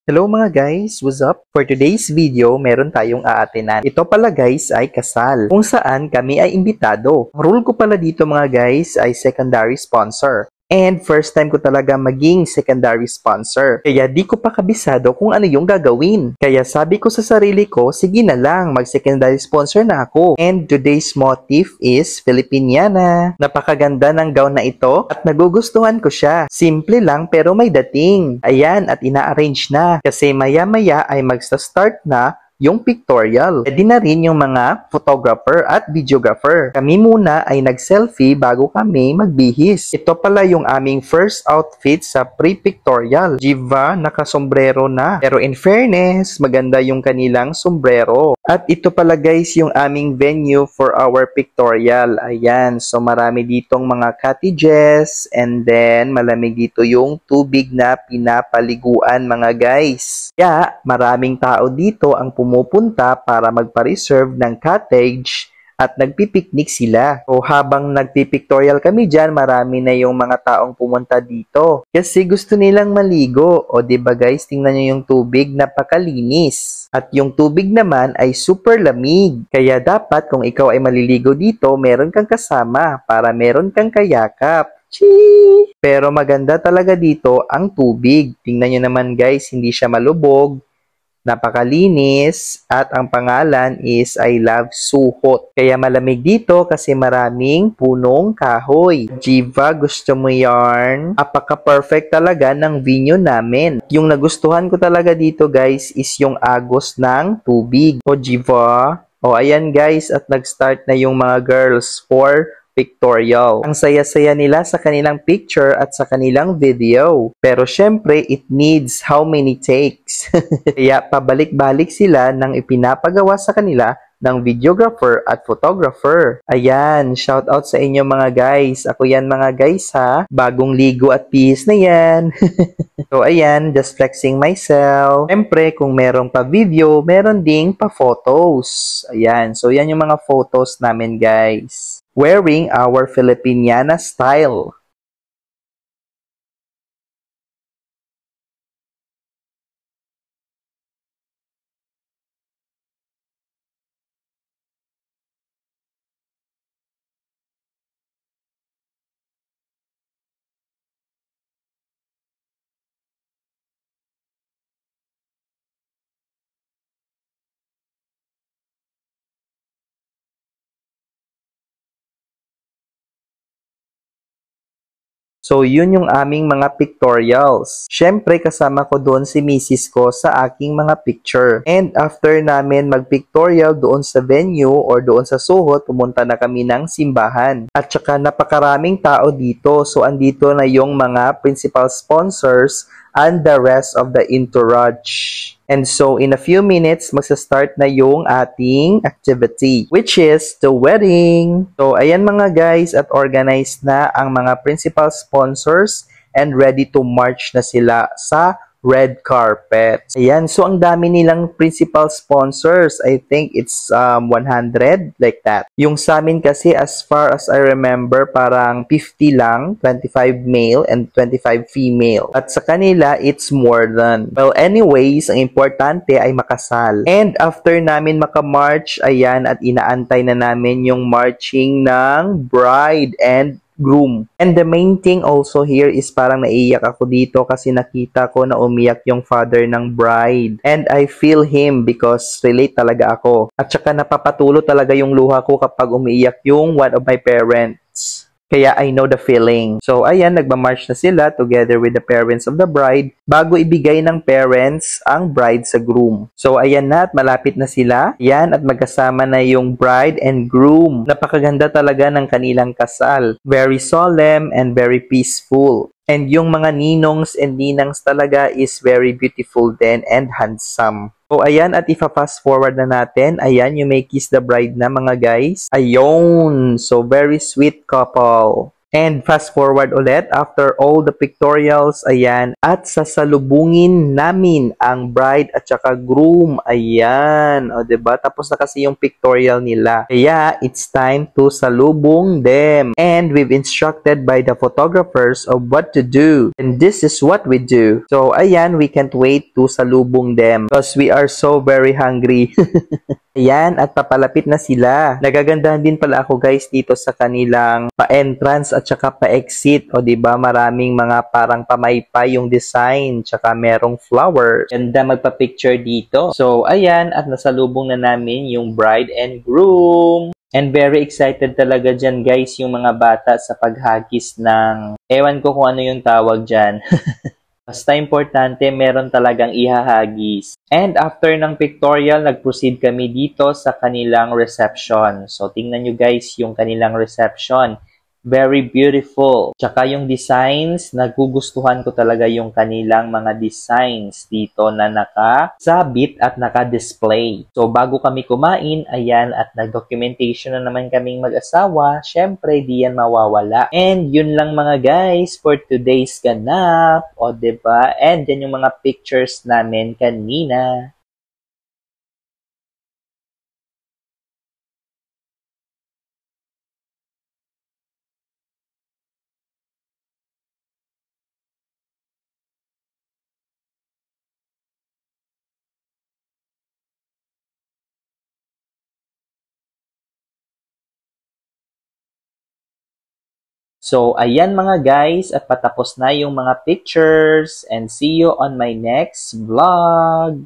Hello mga guys! What's up? For today's video, meron tayong aatinan. Ito pala guys ay kasal, kung saan kami ay imbitado. Ang rule ko pala dito mga guys ay secondary sponsor. And first time ko talaga maging secondary sponsor. Kaya di ko pa kabisado kung ano yung gagawin. Kaya sabi ko sa sarili ko, sige na lang, mag-secondary sponsor na ako. And today's motif is Filipiniana. Napakaganda ng gown na ito at nagugustuhan ko siya. Simple lang pero may dating. Ayan at ina-arrange na. Kasi maya-maya ay magsa-start na yung pictorial. Pwede na rin yung mga photographer at videographer. Kami muna ay nag-selfie bago kami magbihis. Ito pala yung aming first outfit sa pre-pictorial. Jiva, nakasombrero na. Pero in fairness, maganda yung kanilang sombrero. At ito pala guys yung aming venue for our pictorial. Ayan, so marami ditong mga cottages and then malamig dito yung tubig na pinapaliguan mga guys. Kaya maraming tao dito ang pumupunta para magpa-reserve ng cottage at nagpipiknik sila. So habang nagpipictorial kami dyan, marami na yung mga taong pumunta dito. Kasi gusto nilang maligo. O diba guys, tingnan nyo yung tubig, napakalinis. At yung tubig naman ay super lamig. Kaya dapat kung ikaw ay maliligo dito, meron kang kasama para meron kang kayakap. Chee! Pero maganda talaga dito ang tubig. Tingnan nyo naman guys, hindi siya malubog. Napakalinis at ang pangalan is I Love Suhot. Kaya malamig dito kasi maraming punong kahoy. Jiva, gusto mo yarn? Apaka-perfect talaga ng venue namin. Yung nagustuhan ko talaga dito guys is yung agos ng tubig. O Jiva? O ayan guys at nag-start na yung mga girls for pictorial. Ang saya-saya nila sa kanilang picture at sa kanilang video. Pero syempre, it needs how many takes. Kaya pabalik-balik sila ng ipinapagawa sa kanila ng videographer at photographer. Ayan, shout out sa inyo mga guys. Ako yan mga guys ha. Bagong ligo at pihis na yan. So ayan, just flexing myself. Syempre, kung merong pa video, meron ding pa photos. Ayan, so yan yung mga photos namin guys. Wearing our Filipiniana style. So, yun yung aming mga pictorials. Syempre, kasama ko doon si misis ko sa aking mga picture. And after namin mag-pictorial doon sa venue or doon sa Suhot, pumunta na kami ng simbahan. At saka napakaraming tao dito. So, andito na yung mga principal sponsors and the rest of the entourage. And so, in a few minutes, magsa-start na yung ating activity, which is the wedding. So, ayan mga guys, at organized na ang mga principal sponsors and ready to march na sila sa red carpet. Ayan, so ang dami nilang principal sponsors. I think it's 100, like that. Yung sa amin kasi, as far as I remember, parang 50 lang, 25 male and 25 female. At sa kanila, it's more than. Well, anyways, ang importante ay makasal. And after namin makamarch, ayan, at inaantay na namin yung marching ng bride and groom. And the main thing also here is parang naiiyak ako dito kasi nakita ko na umiyak yung father ng bride. And I feel him because relate talaga ako. At saka napapatulo talaga yung luha ko kapag umiiyak yung one of my parents. Kaya I know the feeling. So, ayan, nagmamarch na sila together with the parents of the bride bago ibigay ng parents ang bride sa groom. So, ayan na at malapit na sila. Ayan at magkasama na yung bride and groom. Napakaganda talaga ng kanilang kasal. Very solemn and very peaceful. And yung mga ninongs and ninangs talaga is very beautiful din and handsome. So, ayan, at ipa-fast forward na natin. Ayan, you may kiss the bride na mga guys. Ayun! So, very sweet couple. And fast forward ulit, after all the pictorials, ayan, at sasalubungin namin ang bride at saka groom. Ayan, o diba? Tapos na kasi yung pictorial nila. Kaya, it's time to salubong them. And we've instructed by the photographers of what to do. And this is what we do. So, ayan, we can't wait to salubong them because we are so very hungry. Ayan, at papalapit na sila. Nagagandahan din pala ako guys dito sa kanilang pa-entrance at saka pa-exit. O diba, maraming mga parang pamaypay yung design, tsaka merong flowers. Ganda magpa-picture dito. So, ayan, at nasalubong na namin yung bride and groom. And very excited talaga dyan guys yung mga bata sa paghagis ng, ewan ko kung ano yung tawag dyan. Basta importante, meron talagang ihahagis. And after ng pictorial, nag-proceed kami dito sa kanilang reception. So, tingnan nyo guys yung kanilang reception. Very beautiful. Tsaka yung designs, nagugustuhan ko talaga yung kanilang mga designs dito na nakasabit at naka-display. So, bago kami kumain, ayan, at nag-documentation na naman kaming mag-asawa, syempre, di yan mawawala. And yun lang mga guys for today's ganap. O, diba? And yan yung mga pictures namin kanina. So, ayan mga guys, at patapos na yung mga pictures, and see you on my next vlog!